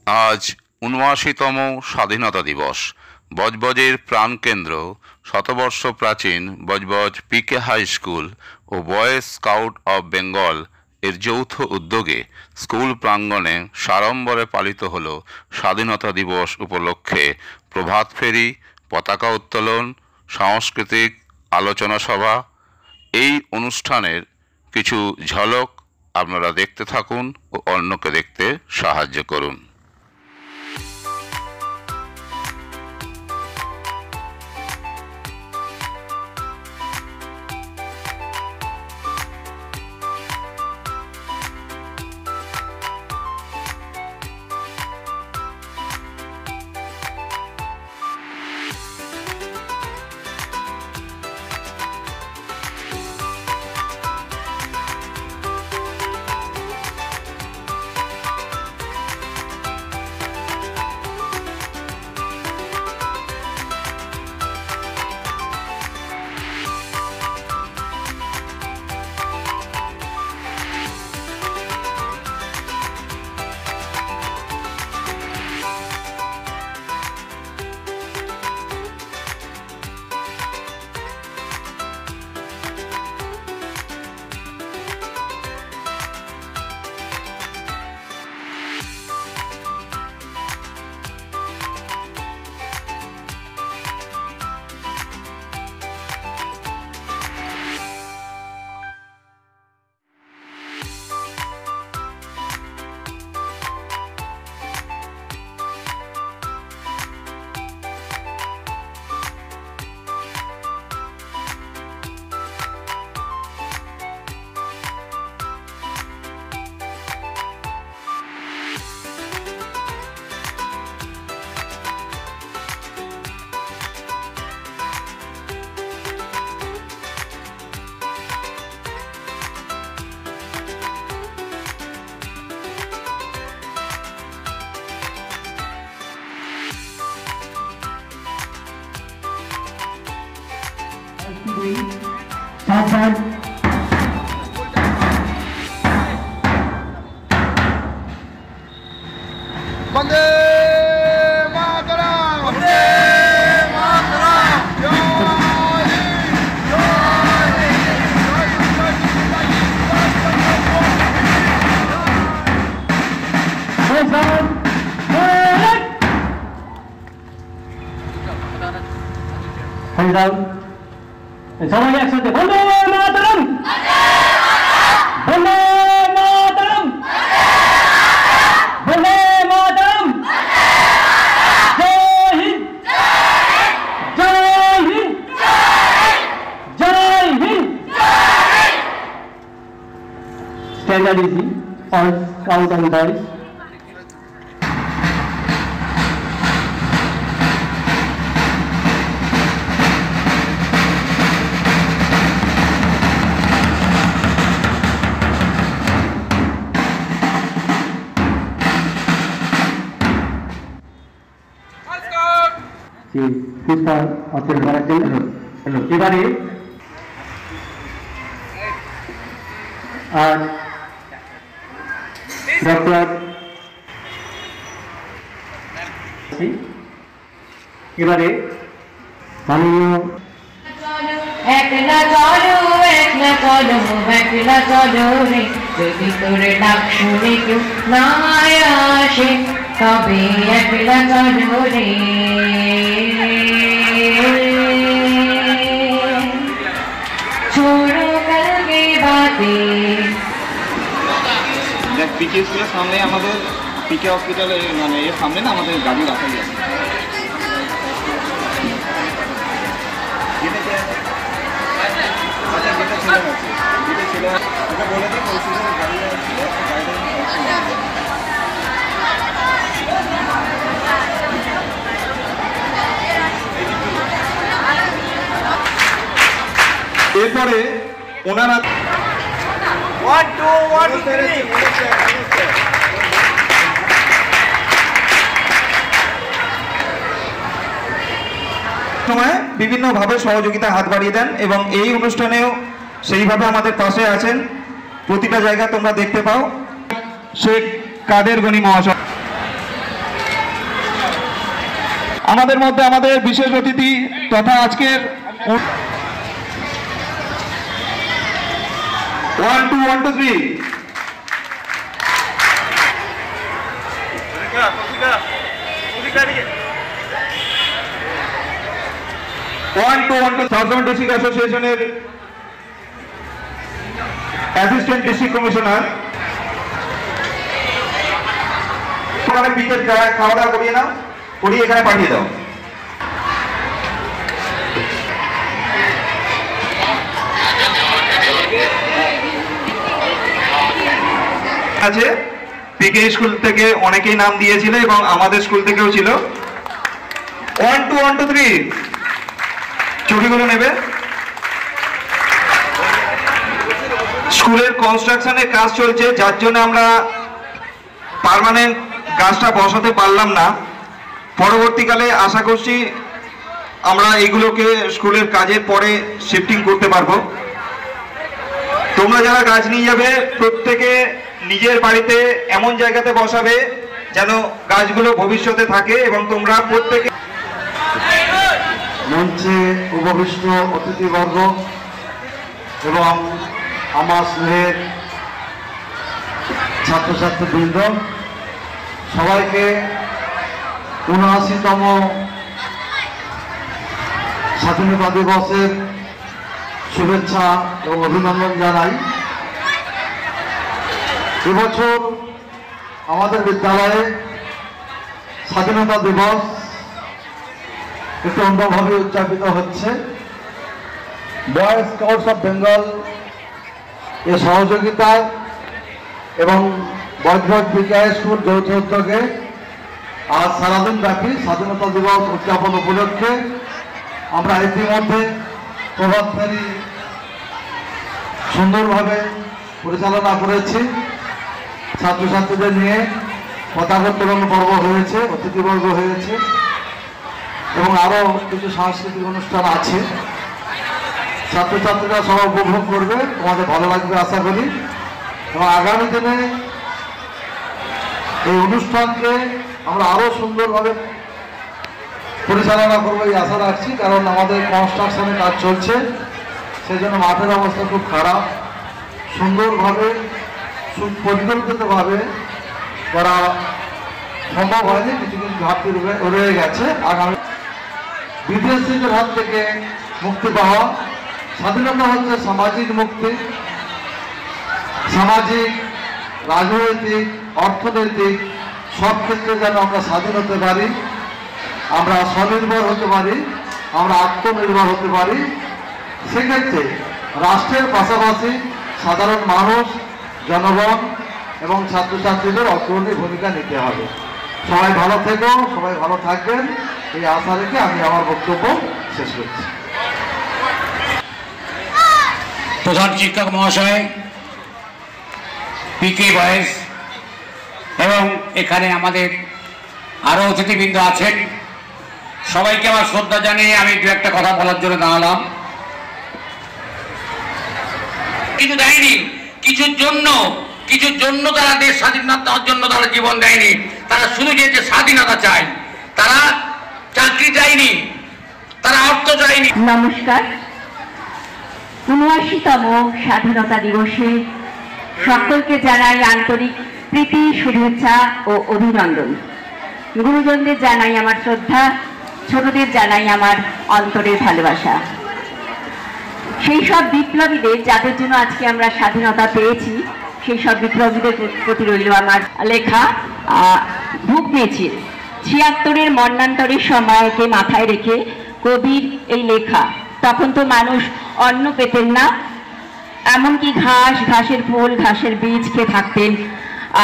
আজ ৭৯তম স্বাধীনতা দিবস। বজবজের প্রাণকেন্দ্র শতবর্ষ প্রাচীন বজবজ পিকে হাই স্কুল ও বয়েজ স্কাউট অব বেঙ্গল এর যৌথ উদ্যোগে স্কুল প্রাঙ্গণে সাড়ম্বরে পালিত হল স্বাধীনতা দিবস উপলক্ষে প্রভাত ফেরি, পতাকা উত্তোলন, সাংস্কৃতিক আলোচনা সভা। এই অনুষ্ঠানের কিছু ঝলক আপনারা দেখতে থাকুন ও অন্যকে দেখতে সাহায্য করুন। वंदे मातरम, वंदे मातरम, जय সবাই একসাথে বন্দে মাতরম, বন্দে মাতরম, বন্দে মাতরম, জয় হিন্দ, জয় হিন্দ, জয় Hind. Stand easy, all count and dice. Pushpa অর্জন করার জন্য এবারে আর ডক্টর এবারে মাননীয় একলা চলো একলা চলো একলা চলো রে, যদি তোরে ডাক শুনে কেউ না আসে তবে একলা চলো রে। छोड़ो कल के बातें। পিকে স্কুলের সামনে আমাদের পিকে হসপিটালের মানে এর সামনে না আমাদের গাড়ি রাখা যায়। এরপরে ওনারা 1 2 1 3 সময় বিভিন্নভাবে সহযোগিতা হাত বাড়িয়ে দেন এবং এই অনুষ্ঠানেও সেইভাবে আমাদের পাশে আছেন। প্রতিটা জায়গা তোমরা দেখতে পাও। শেখ কাদের গনি মহাশয় আমাদের মধ্যে আমাদের বিশেষ অতিথি তথা আজকের 1 2 1 2 3 সাউথ ডিস্ট্রিক্ট অ্যাসোসিয়েশনের অ্যাসিস্ট্যান্ট ডিস্ট্রিক্ট কমিশনার পিকের খাওয়া দাওয়া করিয়ে নাও, করিয়ে এখানে পাঠিয়ে দাও। আছে পিকে স্কুল থেকে অনেকেই নাম দিয়েছিল এবং আমাদের স্কুল থেকেও ছিল। 1 2 1 2 3 ছবিগুলো নেবে। স্কুলের কনস্ট্রাকশনের কাজ চলছে, যার জন্য আমরা পার্মানেন্ট গাছটা বসাতে পারলাম না। পরবর্তীকালে আশা করছি আমরা এগুলোকে স্কুলের কাজের পরে শিফটিং করতে পারবো। তোমরা যারা গাছ নিয়ে যাবে প্রত্যেকে নিজের বাড়িতে এমন জায়গাতে বসাবে যেন গাছগুলো ভবিষ্যতে থাকে এবং তোমরা প্রত্যেকে মঞ্চে উপবিষ্ট অতিথিবর্গ এবং আমার স্নেহের ছাত্রছাত্রীবৃন্দ সবাইকে ৭৯তম স্বাধীনতা দিবসের শুভেচ্ছা এবং অভিনন্দন জানাই। এবছর আমাদের বিদ্যালয়ে স্বাধীনতা দিবস একটু অন্যভাবে উদযাপিত হচ্ছে। বয় স্কাউটস অফ বেঙ্গল এর সহযোগিতায় এবং বজবজ বিকাশ স্কুল যৌথ উদ্যোগে আজ সারাদিন ব্যাপী স্বাধীনতা দিবস উদযাপন উপলক্ষে আমরা ইতিমধ্যে প্রভাত ফেরি সুন্দরভাবে পরিচালনা করেছি। ছাত্রছাত্রীদের নিয়ে পতাকা উত্তোলন পর্ব হয়েছে, অতিথিবর্গ হয়েছে এবং আরও কিছু সাংস্কৃতিক অনুষ্ঠান আছে। ছাত্রছাত্রীরা সবাই উপভোগ করবে, তোমাদের ভালো লাগবে আশা করি। এবং আগামী দিনে এই অনুষ্ঠানকে আমরা আরও সুন্দরভাবে পরিচালনা করবো এই আশা রাখছি, কারণ আমাদের কনস্ট্রাকশনের কাজ চলছে, সেই জন্য মাঠের অবস্থা খুব খারাপ। সুন্দরভাবে সুপরিকল্পিতভাবে করা সম্ভব হয়নি, কিছু কিছু ঘাটতি রয়ে গেছে। আগামী বিদেশিদের হাত থেকে মুক্তি পাওয়া, স্বাধীনতা হচ্ছে সামাজিক মুক্তি। সামাজিক, রাজনৈতিক, অর্থনৈতিক সব ক্ষেত্রে যেন আমরা স্বাধীন হতে পারি, আমরা স্বনির্ভর হতে পারি, আমরা আত্মনির্ভর হতে পারি। সেক্ষেত্রে রাষ্ট্রের পাশাপাশি সাধারণ মানুষ, জনগণ এবং ছাত্রছাত্রীদের অগ্রণী ভূমিকা নিতে হবে। সবাই ভালো থেকো, সবাই ভালো থাকবেন, এই আশা রেখে আমি আমার বক্তব্য শেষ করছি। প্রধান শিক্ষক মহাশয়, পিকে বয়েজ এবং এখানে আমাদের আরও অতিথিবৃন্দ আছেন, সবাইকে আমার শ্রদ্ধা জানিয়ে আমি দু একটা কথা বলার জন্য দাঁড়ালাম। কিছু দেয়নি, কিছুর জন্য তারা দেশ স্বাধীনতার জন্য তারা জীবন দেয়নি। তারা শুধু যে স্বাধীনতা চায়, তারা চাকরি চায়নি, তারা অর্থ চায়নি। নমস্কার। ৭৯তম স্বাধীনতা দিবসে সকলকে জানাই আন্তরিক প্রীতি, শুভেচ্ছা ও অভিনন্দন। গুরুজনদের জানাই আমার শ্রদ্ধা, ছোটদের জানাই আমার অন্তরের ভালোবাসা। সেই সব বিপ্লবীদের যাদের জন্য আজকে আমরা স্বাধীনতা পেয়েছি, সেই সব বিপ্লবীদের প্রতি রইল আমার লেখা বুক মিছিল। ৭৬-এর মন্বন্তরের সময়কে মাথায় রেখে কবির এই লেখা। তখন তো মানুষ অন্ন পেতেন না, এমনকি ঘাস, ঘাসের ফুল, ঘাসের বীজ খেয়ে থাকতেন,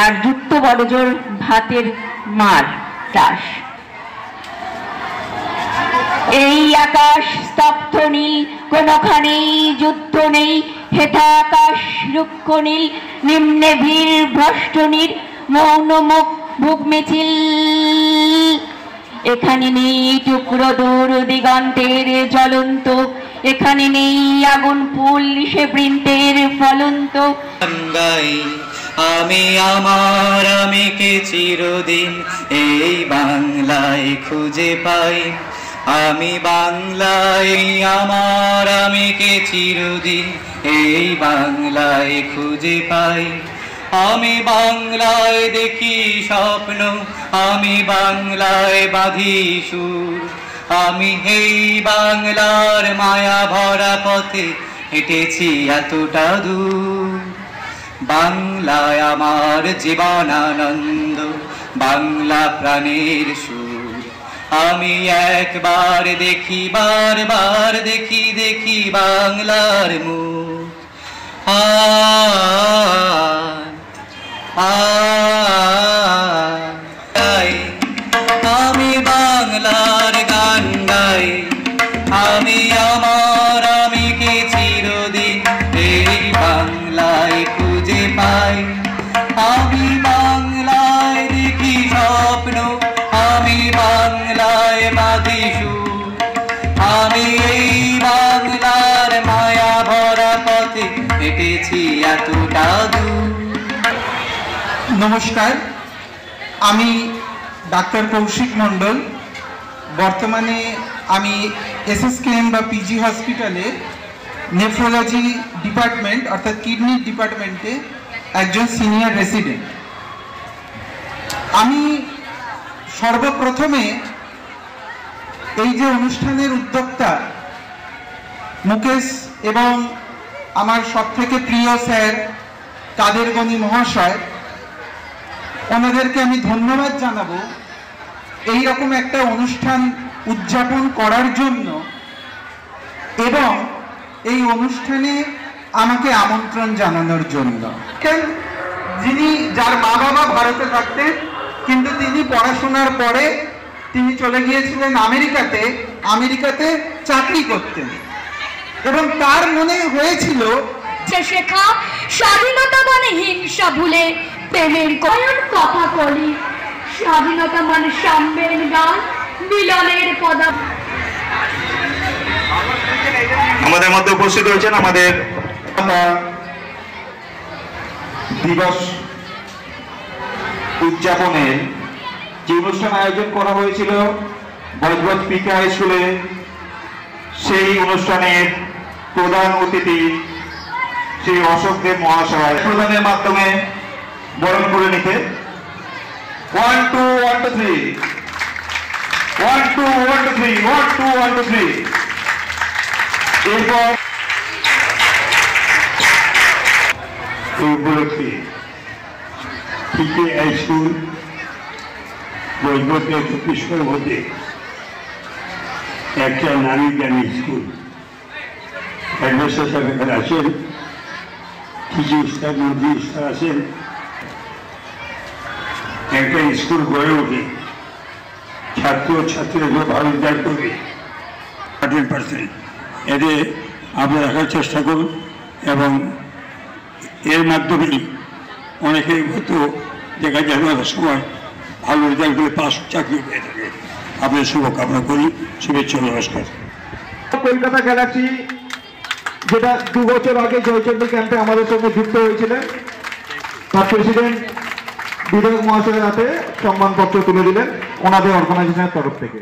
আর যুক্ত বড়জোর ভাতের মার চাষ। এই আকাশ স্তব্ধ নীল, কোনখানেই যুদ্ধ নেই, হেথা আকাশ রুক্ষ নীল, নিম্নে ভীর ভ্রষ্ট নীর, মৌন মুখ বুক মিছিল। এখানে নেই টুকরো দূর দিগন্তের জ্বলন্ত, এখানে নেই আগুন ফুল সে বৃন্তের ফলন্ত। আমি আমার আমিকে চিরদিন এই বাংলায় খুঁজে পাই। আমি বাংলায় আমার আমিকে চিরদিন এই বাংলায় খুঁজে পাই। আমি বাংলায় দেখি স্বপ্ন, আমি বাংলায় বাঁধি সুর। আমি এই বাংলার মায়া ভরা পথে হেঁটেছি এতটা দূর। বাংলায় আমার জীবনানন্দ, বাংলা প্রাণের সুর। আমি একবার দেখি, বারবার দেখি, দেখি বাংলার মুখ। আমি বাংলার গান গাই। আমি আমার আমিকে চিরদিন এই বাংলায় খুঁজে পাই। আমি বাংলায় দেখি স্বপ্ন, আমি বাংলায় বাঁধি সুর। আমি এই বাংলার মায়া ভরা পথে হেঁটেছি এতটা দূর। নমস্কার, আমি ডাক্তার কৌশিক মণ্ডল। বর্তমানে আমি এসএসকেএম বা পিজি হসপিটালে নেফ্রোলজি ডিপার্টমেন্ট অর্থাৎ কিডনির ডিপার্টমেন্টে একজন সিনিয়র রেসিডেন্ট। আমি সর্বপ্রথমে এই যে অনুষ্ঠানের উদ্যোক্তা মুকেশ এবং আমার সবথেকে প্রিয় স্যার কাদের গনি মহাশয়, ওনাদেরকে আমি ধন্যবাদ জানাবো এই রকম একটা অনুষ্ঠান উদযাপন করার জন্য এবং এই অনুষ্ঠানে আমাকে আমন্ত্রণ জানানোর জন্য। যিনি যার মা বাবা ভারতে থাকতেন, কিন্তু তিনি পড়াশোনার পরে তিনি চলে গিয়েছিলেন আমেরিকাতে চাকরি করতেন এবং তার মনে হয়েছিল শেখা স্বাধীনতা মানে হিংসা ভুলে প্রেমের কথা বলি। স্বাধীনতা মানে সাম্যের গান, মিলনের পদা। আমাদের মধ্যে উপস্থিত হয়েছেন আমাদের দিবস উদযাপনের যে অনুষ্ঠান আয়োজন করা হয়েছিল বজবজ পিকে হাই স্কুলে, সেই অনুষ্ঠানের প্রধান অতিথি শ্রী অশোক দেব মহাশয় প্রদানের মাধ্যমে বরণ করে নিতে 1 2 1 2 3 1 2 1 2 3 1 2 1 2 3। এরপর এই উপলক্ষে পিকে হাই স্কুল বজবজের ছত্তিশগড়ের মধ্যে একটা নামি দামি স্কুল। হেডমাস্টার সাহেব এখানে আছেন, কিছু উস্তাদ মন্ত্রী উস্তাদ আছেন। একটা স্কুল গড়ে ওঠে, ছাত্র ছাত্রীরা ভালো রেজাল্ট করবে 100%। এতে আপনি রাখার চেষ্টা করুন এবং এর মাধ্যমে অনেকেই হয়তো দেখা যায় অনেক সময় ভালো রেজাল্ট করে পাস চাকরি পেয়ে থাকে। আপনার শুভকামনা করি, শুভেচ্ছা, নমস্কার। কলকাতা গ্যালাক্সি যেটা 2 বছর আগে জয়চন্ডী ক্যাম্পে আমাদের সঙ্গে যুক্ত হয়েছিলেন, তার প্রেসিডেন্ট বিধায়ক মহাশয়ের হাতে সম্মানপত্র তুলে দিলেন ওনাদের অর্গানাইজেশনের তরফ থেকে।